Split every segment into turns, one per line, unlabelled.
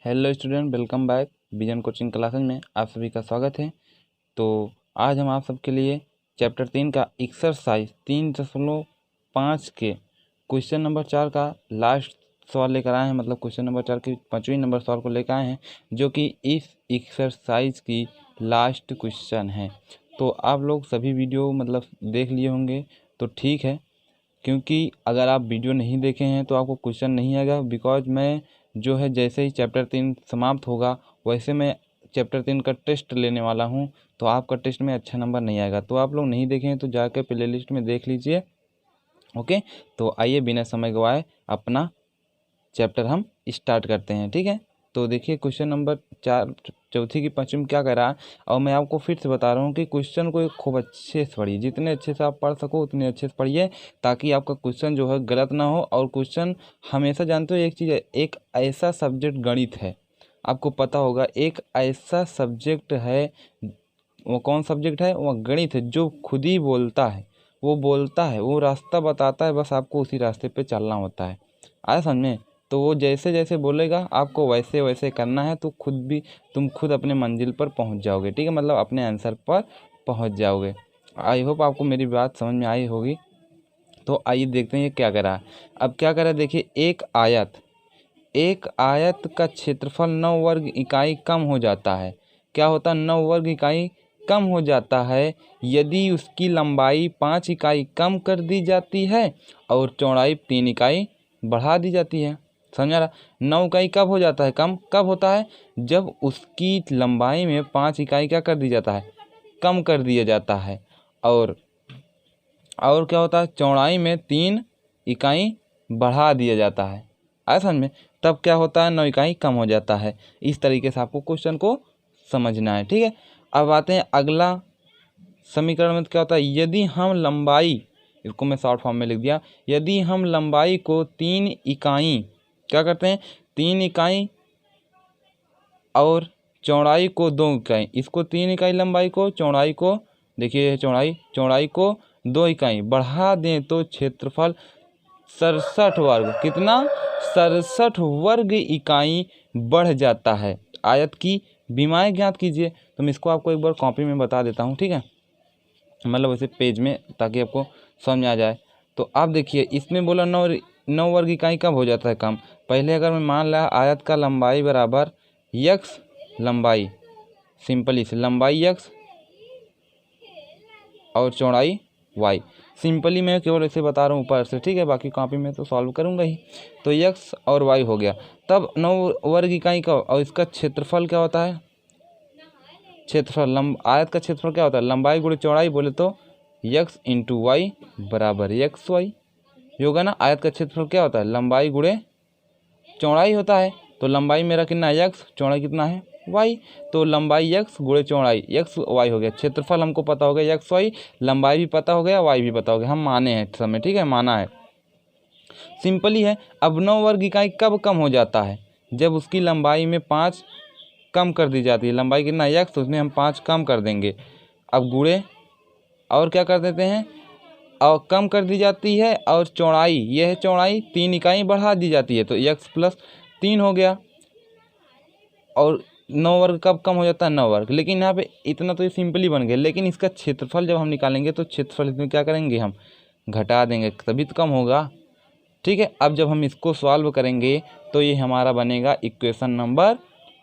Hello student, welcome back vision coaching classes में आप सभी का स्वागत है। तो आज हम आप सबके लिए चैप्टर 3 का एक्सरसाइज 3.5 के क्वेश्चन नंबर 4 का लास्ट सवाल लेकर आए हैं। मतलब क्वेश्चन नंबर 4 के 5वें नंबर सवाल को लेकर आए हैं, जो कि इस एक्सरसाइज की लास्ट क्वेश्चन है। तो आप लोग सभी वीडियो मतलब देख लिए होंगे तो ठीक है, क्योंकि अगर आप वीडियो नहीं देखे हैं तो आपको क्वेश्चन नहीं आएगा। बिकॉज मैं जो है जैसे ही चैप्टर 3 समाप्त होगा वैसे मैं चैप्टर 3 का टेस्ट लेने वाला हूं, तो आपका टेस्ट में अच्छा नंबर नहीं आएगा। तो आप लोग नहीं देखें तो जाकर प्ले लिस्ट में देख लीजिए। ओके, तो आइए बिना समय गवाए अपना चैप्टर हम स्टार्ट करते हैं। ठीक है, तो देखिए क्वेश्चन नंबर 4 चौथी की 5वीं में क्या कह रहा है। और मैं आपको फिर से बता रहा हूँ कि क्वेश्चन को खूब अच्छे से पढ़िए, जितने अच्छे से आप पढ़ सको उतने अच्छे से पढ़िए, ताकि आपका क्वेश्चन जो है गलत ना हो। और क्वेश्चन हमेशा जानते हो एक चीज़ है, एक ऐसा सब्जेक्ट गणित है, आपको पता होगा एक ऐसा सब्जेक्ट है, वो कौन सब्जेक्ट है, वो गणित है, जो खुद ही बोलता है, वो बोलता है, वो रास्ता बताता है, बस आपको उसी रास्ते पे चलना होता है। आया समझ में? तो वो जैसे जैसे बोलेगा आपको वैसे वैसे करना है, तो तुम खुद अपने मंजिल पर पहुंच जाओगे। ठीक है, मतलब अपने आंसर पर पहुंच जाओगे। आई होप आपको मेरी बात समझ में आई होगी। तो आइए देखते हैं ये क्या करा। अब क्या करा, देखिए एक आयत का क्षेत्रफल 9 वर्ग इकाई कम हो जाता है। क्या होता है? 9 वर्ग इकाई कम हो जाता है यदि उसकी लंबाई 5 इकाई कम कर दी जाती है और चौड़ाई 3 इकाई बढ़ा दी जाती है। समझा रहा? 9 इकाई कब हो जाता है कम? कब होता है? जब उसकी लंबाई में 5 इकाई क्या कर दी जाता है? कम कर दिया जाता है। और क्या होता है? चौड़ाई में 3 इकाई बढ़ा दिया जाता है। आया समझ में? तब क्या होता है? 9 इकाई कम हो जाता है। इस तरीके से आपको क्वेश्चन को समझना है। ठीक है, अब आते हैं अगला समीकरण में। क्या होता है? यदि हम लंबाई, इसको मैं शॉर्ट फॉर्म में लिख दिया, यदि हम लंबाई को 3 इकाई क्या करते हैं? 3 इकाई और चौड़ाई को 2 इकाई, इसको 3 इकाई लंबाई को, चौड़ाई को, देखिए चौड़ाई को 2 इकाई बढ़ा दें तो क्षेत्रफल 67 वर्ग, कितना? 67 वर्ग इकाई बढ़ जाता है। आयत की विमाएं ज्ञात कीजिए। तो मैं इसको आपको एक बार कॉपी में बता देता हूँ। ठीक है, मतलब वैसे पेज में, ताकि आपको समझ में आ जाए। तो आप देखिए इसमें बोला 9 वर्ग इकाई कब हो जाता है कम। पहले अगर मैं मान लिया आयत का लंबाई बराबर यक्स लंबाई, सिंपली से लंबाई यक्स और चौड़ाई वाई, सिंपली मैं केवल ऐसे बता रहा हूँ ऊपर से। ठीक है, बाकी कॉपी में तो सॉल्व करूँगा ही। तो यक्स और वाई हो गया, तब 9 वर्ग इकाई का, और इसका क्षेत्रफल क्या होता है? क्षेत्रफल आयत का क्षेत्रफल क्या होता है? लंबाई गुणे चौड़ाई, बोले तो यक्स इंटू वाई बराबर यक्स वाई होगा ना। आयत का क्षेत्रफल क्या होता है? लंबाई गुणे चौड़ाई होता है। तो लंबाई मेरा कितना है? यक्स, चौड़ाई कितना है? वाई। तो लंबाई यक्स गुणे चौड़ाई यक्स वाई हो गया। क्षेत्रफल हमको पता हो गया यक्स वाई, लंबाई भी पता हो गया, वाई भी पता हो गया, हम माने हैं समय। ठीक है, माना है, सिंपली है। अब 9 वर्ग इकाई कब कम हो जाता है? जब उसकी लंबाई में 5 कम कर दी जाती है। लंबाई कितना यक्स, उसमें हम 5 कम कर देंगे। अब गुणे और क्या कर देते हैं? और कम कर दी जाती है, और चौड़ाई, यह है चौड़ाई, 3 इकाई बढ़ा दी जाती है, तो यक्स प्लस 3 हो गया। और 9 वर्ग कब कम हो जाता है? 9 वर्ग। लेकिन यहाँ पे इतना तो ये सिंपली बन गया, लेकिन इसका क्षेत्रफल जब हम निकालेंगे तो क्षेत्रफल इसमें क्या करेंगे? हम घटा देंगे, तभी तो कम होगा। ठीक है, अब जब हम इसको सॉल्व करेंगे तो ये हमारा बनेगा इक्वेशन नंबर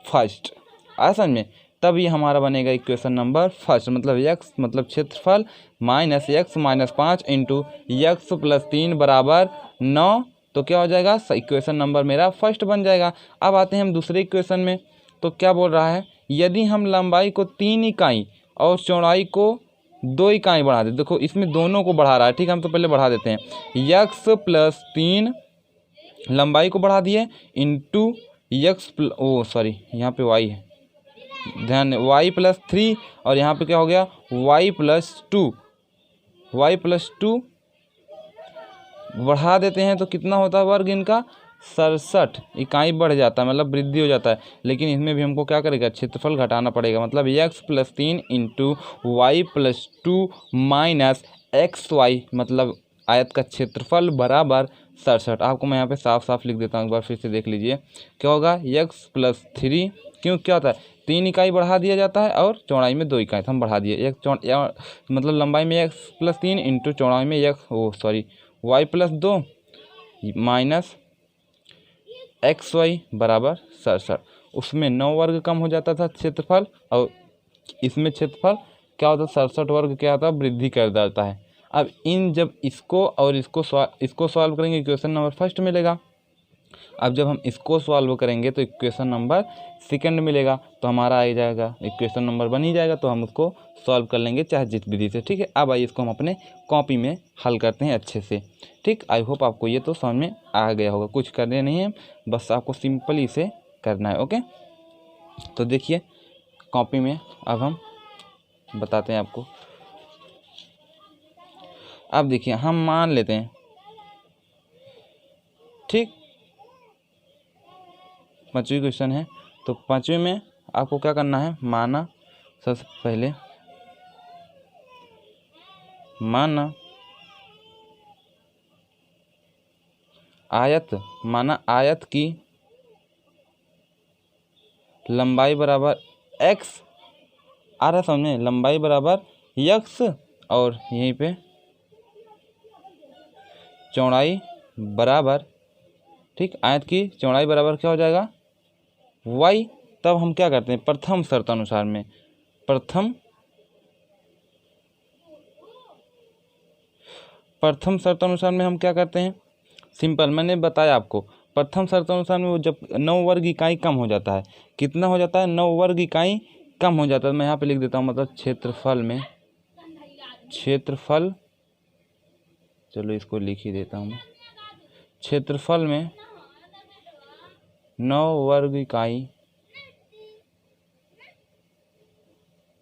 फर्स्ट। आया समझ में? तब ये हमारा बनेगा इक्वेशन नंबर फर्स्ट, मतलब यक्स मतलब क्षेत्रफल minus x minus 5 into x plus 3 बराबर 9। तो क्या हो जाएगा? इक्वेशन नंबर मेरा फर्स्ट बन जाएगा। अब आते हैं हम दूसरे इक्वेशन में। तो क्या बोल रहा है? यदि हम लंबाई को 3 इकाई और चौड़ाई को 2 इकाई बढ़ा दे। देखो इसमें दोनों को बढ़ा रहा है। ठीक है, हम तो पहले बढ़ा देते हैं। यक्स प्लस 3 लंबाई को बढ़ा दिए इंटू यक्स सॉरी यहाँ पे वाई है, ध्यान, वाई प्लस 3, और यहाँ पे क्या हो गया? वाई प्लस 2 बढ़ा देते हैं तो कितना होता है वर्ग इनका? 67 इकाई बढ़ जाता है, मतलब वृद्धि हो जाता है। लेकिन इसमें भी हमको क्या करेगा? क्षेत्रफल घटाना पड़ेगा, मतलब x plus 3 into y plus 2 minus x y, मतलब आयत का क्षेत्रफल बराबर 67। आपको मैं यहाँ पे साफ साफ लिख देता हूँ, एक बार फिर से देख लीजिए क्या होगा, x प्लस 3, क्यों क्या होता है 3 इकाई बढ़ा दिया जाता है और चौड़ाई में 2 इकाई, तो हम बढ़ा दिए मतलब लंबाई में x प्लस 3 इंटू चौड़ाई में y प्लस 2 माइनस xy बराबर 67। उसमें 9 वर्ग कम हो जाता था क्षेत्रफल, और इसमें क्षेत्रफल क्या होता है 67 वर्ग क्या होता है वृद्धि कर जाता है। अब जब इसको और इसको सॉल्व करेंगे इक्वेशन नंबर फर्स्ट मिलेगा। अब जब हम इसको सॉल्व करेंगे तो इक्वेशन नंबर सेकंड मिलेगा, तो हमारा आ जाएगा इक्वेशन नंबर बन ही जाएगा, तो हम उसको सॉल्व कर लेंगे चाहे जिस विधि से। ठीक है, अब आइए इसको हम अपने कॉपी में हल करते हैं अच्छे से। ठीक, आई होप आपको ये तो समझ में आ गया होगा, कुछ करने नहीं है, बस आपको सिंपल इसे करना है। ओके, तो देखिए कॉपी में अब हम बताते हैं आपको। अब देखिए हम मान लेते हैं, ठीक, 5वीं क्वेश्चन है, तो 5वीं में आपको क्या करना है, माना सबसे पहले माना आयत की लंबाई बराबर x आ रहा समझ में, लंबाई बराबर x और यहीं पे चौड़ाई बराबर, ठीक, आयत की चौड़ाई बराबर क्या हो जाएगा y। तब हम क्या करते हैं प्रथम शर्त अनुसार में, प्रथम शर्त अनुसार में हम क्या करते हैं, सिंपल मैंने बताया आपको, प्रथम शर्त अनुसार में वो जब 9 वर्ग इकाई कम हो जाता है, कितना हो जाता है 9 वर्ग इकाई कम हो जाता है। मैं यहाँ पे लिख देता हूँ, मतलब क्षेत्रफल चलो इसको लिख ही देता हूँ, क्षेत्रफल में 9 वर्ग इकाई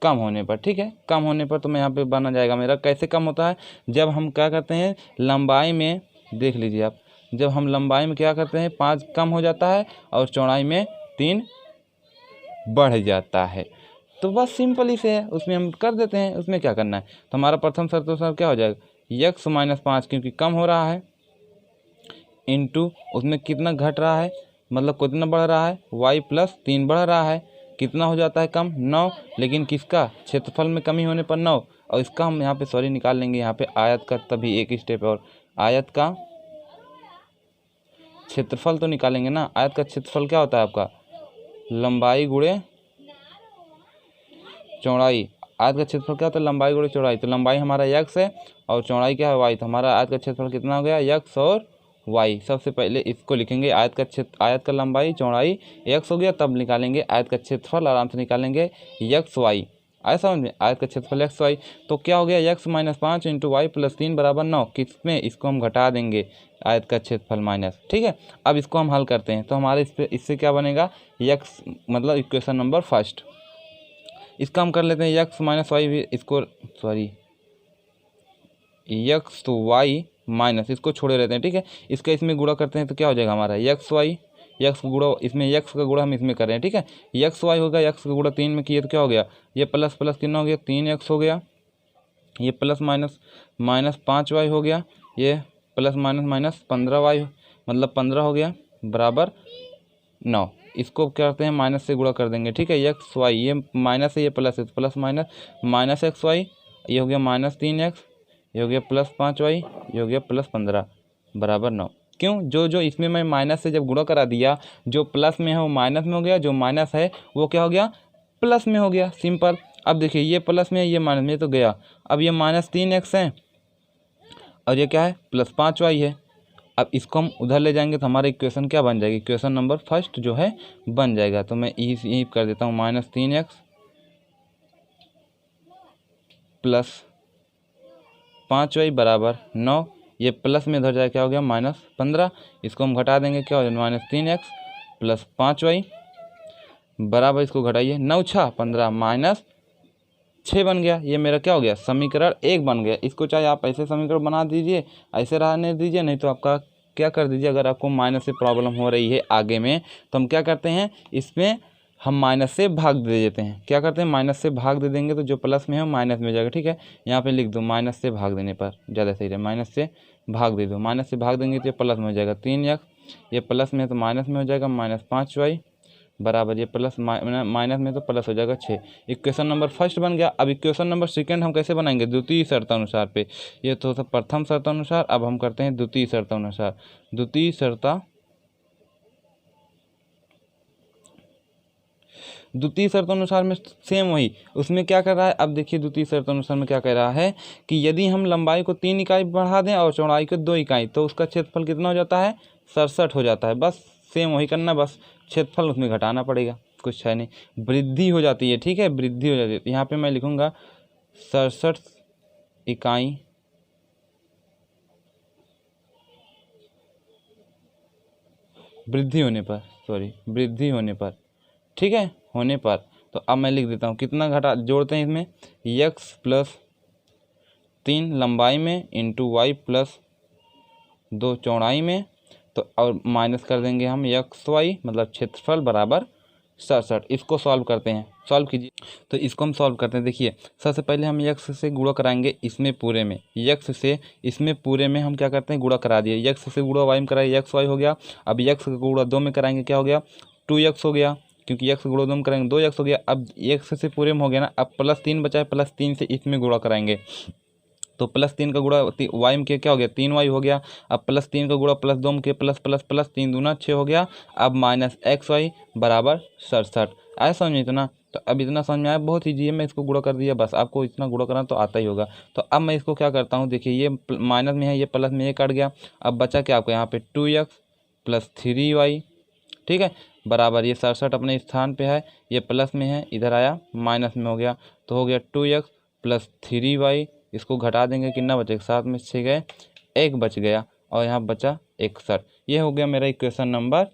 कम होने पर, ठीक है, कम होने पर तो मैं यहाँ पे बना जाएगा मेरा, कैसे कम होता है, जब हम क्या करते हैं लंबाई में, देख लीजिए आप, जब हम लंबाई में क्या करते हैं 5 कम हो जाता है और चौड़ाई में 3 बढ़ जाता है। तो बस सिंपल ही से है, उसमें हम कर देते हैं, उसमें क्या करना है। तो हमारा प्रथम शर्त अनुसार क्या हो जाएगा x माइनस 5 क्योंकि कम हो रहा है, इंटू उसमें कितना घट रहा है, मतलब कितना बढ़ रहा है y प्लस 3 बढ़ रहा है, कितना हो जाता है कम 9, लेकिन किसका क्षेत्रफल में कमी होने पर 9, और इसका हम यहाँ पे निकाल लेंगे, यहाँ पे आयत का तभी एक स्टेप और आयत का क्षेत्रफल तो निकालेंगे ना। आयत का क्षेत्रफल क्या होता है आपका लंबाई गुणे चौड़ाई, आयत का क्षेत्रफल क्या होता है लंबाई गुणे चौड़ाई, तो लंबाई हमारा x है और चौड़ाई क्या है y, तो हमारा आयत का क्षेत्रफल कितना हो गया x और y। सबसे पहले इसको लिखेंगे, आयत का लंबाई चौड़ाई x हो गया, तब निकालेंगे आयत का क्षेत्रफल, आराम से निकालेंगे x y, आया समझ में, आयत का क्षेत्रफल x y। तो क्या हो गया x minus 5 into y plus 3 बराबर 9, किसमें इसको हम घटा देंगे आयत का क्षेत्रफल माइनस, ठीक है। अब इसको हम हल करते हैं, तो हमारे इससे क्या बनेगा x, मतलब इक्वेशन नंबर फर्स्ट, इसका हम कर लेते हैं x माइनस वाई, इसको x तो y माइनस, इसको छोड़े रहते हैं, ठीक है। इसका इसमें गुणा करते हैं तो क्या हो जाएगा हमारा x y, x का गुणा इसमें, x का गुणा हम इसमें कर रहे हैं, ठीक है। x y होगा, x का गुणा 3 में किए तो क्या हो गया, ये प्लस प्लस कितना हो गया 3x हो गया, ये प्लस माइनस माइनस 5y हो गया, ये प्लस माइनस माइनस 15y मतलब 15 हो गया बराबर 9। इसको क्या करते हैं माइनस से गुणा कर देंगे, ठीक है। x y, ये माइनस है ये प्लस है, plus minus minus x y, ये हो गया माइनस 3x, ये हो गया प्लस 5y, ये हो गया प्लस 15 बराबर 9। क्यों, जो इसमें मैं माइनस से जब गुणा करा दिया, जो प्लस में है वो माइनस में हो गया, जो माइनस है वो क्या हो गया प्लस में हो गया, सिंपल। अब देखिए ये प्लस में है ये माइनस में तो गया, अब ये माइनस 3x है और ये क्या है प्लस 5y है। अब इसको हम उधर ले जाएंगे तो हमारा इक्वेशन क्या बन जाएगी, इक्वेशन नंबर फर्स्ट जो है बन जाएगा। तो मैं यही कर देता हूँ माइनस 3x प्लस 5y बराबर 9, ये प्लस में इधर जाए क्या हो गया माइनस 15, इसको हम घटा देंगे क्या हो जाएगा माइनस 3x प्लस 5y बराबर, इसको घटाइए 9 6 15 माइनस 6 बन गया, ये मेरा क्या हो गया समीकरण 1 बन गया। इसको चाहे आप ऐसे समीकरण बना दीजिए, ऐसे रहने दीजिए, नहीं तो आपका क्या कर दीजिए, अगर आपको माइनस से प्रॉब्लम हो रही है आगे में तो हम क्या करते हैं इसमें हम माइनस से भाग दे देते हैं, क्या करते हैं माइनस से भाग दे देंगे तो जो प्लस में है माइनस में हो जाएगा, ठीक है। यहाँ पे लिख दो माइनस से भाग देने पर ज़्यादा सही है, माइनस से भाग दे दो, माइनस से भाग देंगे तो ये प्लस में हो जाएगा 3x, ये प्लस में है तो माइनस में हो जाएगा -5y बराबर ये प्लस माइनस में तो प्लस हो जाएगा 6। इक्वेशन नंबर फर्स्ट बन गया। अब इक्वेशन नंबर सेकंड हम कैसे बनाएंगे? द्वितीय शर्तानुसार पे। ये तो प्रथम शर्तानुसार, अब हम करते हैं द्वितीय शर्तानुसार। द्वितीय शर्तानुसार में सेम वही, उसमें क्या कर रहा है? अब देखिए द्वितीय शर्तानुसार में क्या कह रहा है कि यदि हम लंबाई को 3 इकाई बढ़ा दें और चौड़ाई को 2 इकाई तो उसका क्षेत्रफल कितना हो जाता है? 67 हो जाता है। बस सेम वही करना, बस क्षेत्रफल उसमें घटाना पड़ेगा, कुछ है नहीं, वृद्धि हो जाती है। ठीक है, वृद्धि हो जाती है। यहाँ पे मैं लिखूंगा 67 इकाई वृद्धि होने पर, ठीक है, होने पर। तो अब मैं लिख देता हूँ कितना घटा जोड़ते हैं इसमें, x + 3 लंबाई में इंटू y + 2 चौड़ाई में, तो और माइनस कर देंगे हम xy मतलब क्षेत्रफल बराबर 67। इसको सॉल्व करते हैं, सॉल्व कीजिए। तो इसको हम सॉल्व करते हैं। देखिए सबसे पहले हम x से गुणा कराएंगे इसमें पूरे में, x से इसमें पूरे में हम क्या करते हैं? गुणा करा दिए। x से गुणा y में कराइए, xy हो गया। अब x का गुणा 2 में कराएंगे, क्या हो गया? 2x हो गया, क्योंकि x गुणा 2 में करेंगे 2x हो गया। अब x से पूरे में हो गया ना, अब +3 बचा है, +3 से इसमें गुणा कराएंगे तो +3 का गुणा y में क्या हो गया? 3y हो गया। अब +3 का गुणा +2 में प्लस प्लस प्लस 3 दूना 6 हो गया। अब -xy बराबर 67। आया समझ में इतना? तो अब इतना समझ में आया, बहुत ईजी है, मैं इसको गुणा कर दिया, बस आपको इतना गुणा करना तो आता ही होगा। तो अब मैं इसको क्या करता हूँ, देखिए ये माइनस में है, ये प्लस में, ये कट गया। अब बचा क्या आपको? यहाँ पे 2x + 3y, ठीक है, बराबर ये 67 अपने स्थान पे है, ये प्लस में है, इधर आया माइनस में हो गया, तो हो गया 2x + 3y। इसको घटा देंगे, कितना बचेगा? 7 में 6 गए, 1 बच गया और यहाँ बचा 61। ये हो गया मेरा equation number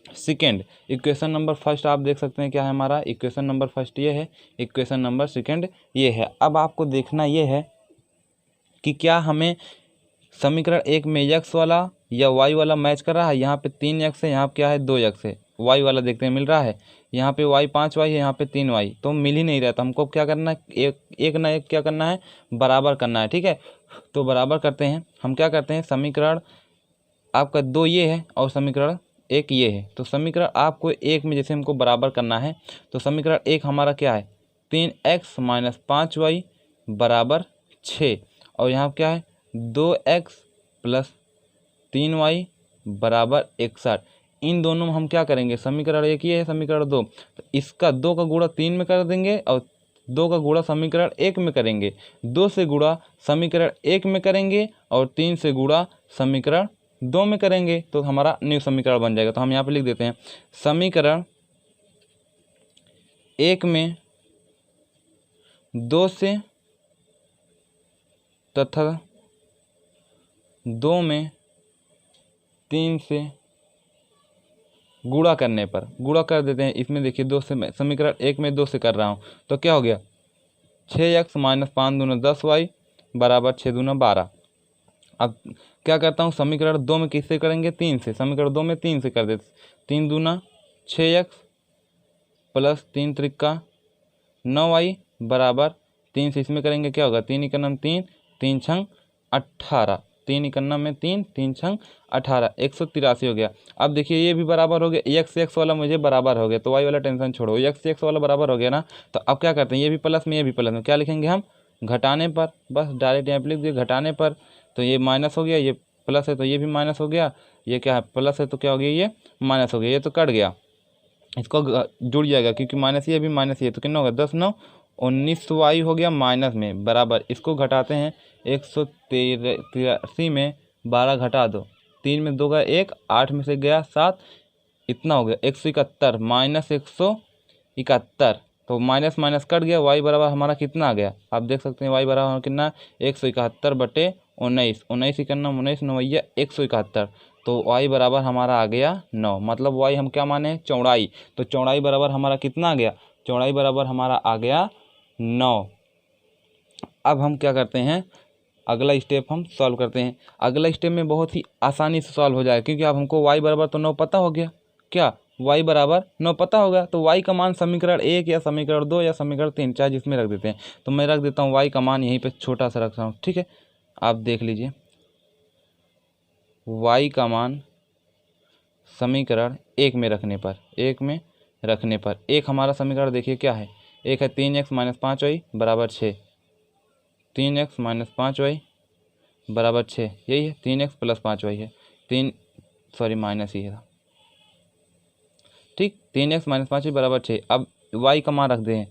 second. Equation number first आप देख सकते हैं क्या है हमारा? इक्वेशन नंबर फर्स्ट ये है, इक्वेशन नंबर सेकेंड ये है। अब आपको देखना ये है कि क्या हमें समीकरण 1 में x वाला या y वाला मैच कर रहा है। यहाँ पे 3x है, यहाँ क्या है? 2x है। y वाला देखते हैं मिल रहा है, यहाँ पे y 5y है, यहाँ पे 3y, तो मिल ही नहीं रहा। तो हमको क्या करना है? एक ना एक क्या करना है? बराबर करना है। ठीक है, तो बराबर करते हैं। हम क्या करते हैं? समीकरण आपका 2 ये है और समीकरण 1 ये है। तो समीकरण आपको 1 में जैसे हमको बराबर करना है, तो समीकरण 1 हमारा क्या है? 3x - 5y बराबर 6, और यहाँ क्या है? 2x + 3y बराबर 61। इन दोनों में हम क्या करेंगे? समीकरण 1 ये है, समीकरण 2, तो इसका 2 का गुणा 3 में कर देंगे और 2 का गुणा समीकरण 1 में करेंगे। 2 से गुणा समीकरण 1 में करेंगे और 3 से गुणा समीकरण 2 में करेंगे, तो हमारा न्यू समीकरण बन जाएगा। तो हम यहाँ पे लिख देते हैं समीकरण 1 में 2 से तथा 2 में 3 से गुणा करने पर, गुणा कर देते हैं। इसमें देखिए 2 से, मैं समीकरण 1 में 2 से कर रहा हूँ, तो क्या हो गया? 6x - 5 दूना 10y बराबर 6 दूना 12। अब क्या करता हूँ? समीकरण 2 में किससे करेंगे? 3 से। समीकरण 2 में 3 से कर देते, 3 दूना 6x + 3 त्रिका 9y बराबर 3 से इसमें करेंगे, क्या होगा? 3 × 3, 3 × 18, 3 × में 3, 3 × 18, 183 हो गया। अब देखिए ये भी बराबर हो गया, x वाला मुझे बराबर हो गया, तो y वाला टेंशन छोड़ो, x वाला बराबर हो गया ना। तो अब क्या करते हैं? ये भी प्लस में, ये भी प्लस में, क्या लिखेंगे हम? घटाने पर, बस डायरेक्ट यहाँ पे लिख दिए घटाने पर। तो ये माइनस हो गया, ये प्लस है तो ये भी माइनस हो गया, ये क्या है? प्लस है तो क्या हो गया? ये माइनस हो गया, ये तो कट गया, इसको जुड़ जाएगा क्योंकि माइनस ये भी माइनस ये, तो कितना होगा? 10 × 9 19y हो गया माइनस में, बराबर इसको घटाते हैं 183 में 12 घटा दो, 3 में 2 गया 1, 8 में से गया 7, इतना हो गया 171 - 171। तो माइनस माइनस कट गया, y बराबर हमारा कितना आ गया? आप देख सकते हैं y बराबर कितना? 171/19, 19 इकन्ना 19 9 171, तो y बराबर हमारा आ गया 9। मतलब y हम क्या माने? चौड़ाई। तो चौड़ाई बराबर हमारा कितना आ गया? चौड़ाई बराबर हमारा आ गया 9। अब हम क्या करते हैं? अगला स्टेप हम सॉल्व करते हैं। अगला स्टेप में बहुत ही आसानी से सॉल्व हो जाएगा, क्योंकि अब हमको y बराबर तो 9 पता हो गया। क्या? y बराबर 9 पता होगा, तो y का मान समीकरण 1 या समीकरण 2 या समीकरण 3 चाहे जिसमें रख देते हैं। तो मैं रख देता हूँ y का मान यहीं पे छोटा सा रखता हूँ, ठीक है, आप देख लीजिए। y का मान समीकरण एक में रखने पर एक हमारा समीकरण देखिए क्या है, एक है 3x माइनस 5y बराबर 6, 3x माइनस 5y बराबर 6, यही है। 3x प्लस 5y है, माइनस ही है, ठीक। 3x माइनस 5y बराबर 6। अब y का मान रख दें,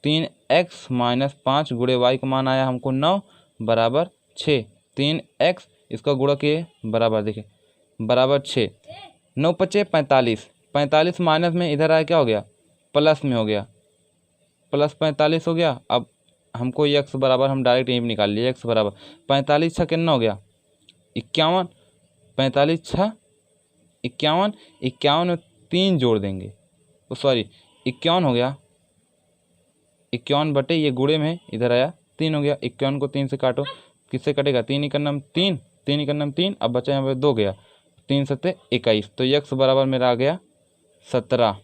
3x माइनस 5 गुणे y का मान आया हमको 9 बराबर 6, 3x इसका गुणा किए बराबर, देखिए बराबर 6, 9 पचे 45, 45 माइनस में इधर आया क्या हो गया, प्लस में हो गया, प्लस 45 हो गया। अब हमको x बराबर हम डायरेक्ट यहीं निकाल लिए, x बराबर 45 छः कितना हो गया 51, 45 छः 51, 51 में 3 जोड़ देंगे, 51 हो गया, 51 बटे ये गुणे में इधर आया 3 हो गया, 51 को 3 से काटो, किससे कटेगा, 3 ही करना 3, 3 ही करना 3, अब बचा यहाँ पे 2 गया, 3 सत्ते 21, तो x बराबर मेरा आ गया 17।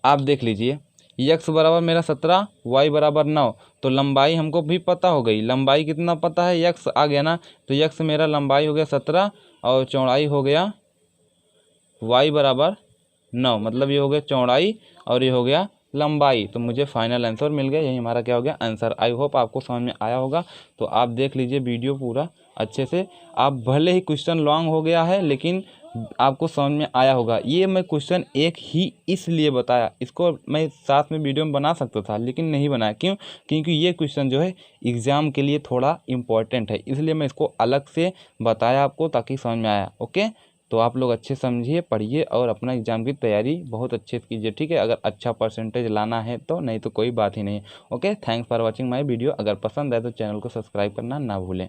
आप देख लीजिए x बराबर मेरा 17, y बराबर 9, तो लंबाई हमको भी पता हो गई, लंबाई कितना पता है, x आ गया ना, तो x मेरा लंबाई हो गया 17 और चौड़ाई हो गया y बराबर 9, मतलब ये हो गया चौड़ाई और ये हो गया लंबाई, तो मुझे फाइनल आंसर मिल गया, यही हमारा क्या हो गया आंसर। आई होप आपको समझ में आया होगा। तो आप देख लीजिए वीडियो पूरा अच्छे से, आप भले ही क्वेश्चन लॉन्ग हो गया है लेकिन आपको समझ में आया होगा। ये मैं क्वेश्चन एक ही इसलिए बताया, इसको मैं साथ में वीडियो में बना सकता था लेकिन नहीं बनाया, क्यों, क्योंकि ये क्वेश्चन जो है एग्ज़ाम के लिए थोड़ा इम्पोर्टेंट है, इसलिए मैं इसको अलग से बताया आपको ताकि समझ में आया। ओके, तो आप लोग अच्छे समझिए, पढ़िए और अपना एग्ज़ाम की तैयारी बहुत अच्छे से कीजिए, ठीक है। अगर अच्छा परसेंटेज लाना है तो, नहीं तो कोई बात ही नहीं है। Okay, thanks for watching my video. अगर पसंद आए तो चैनल को सब्सक्राइब करना ना भूलें।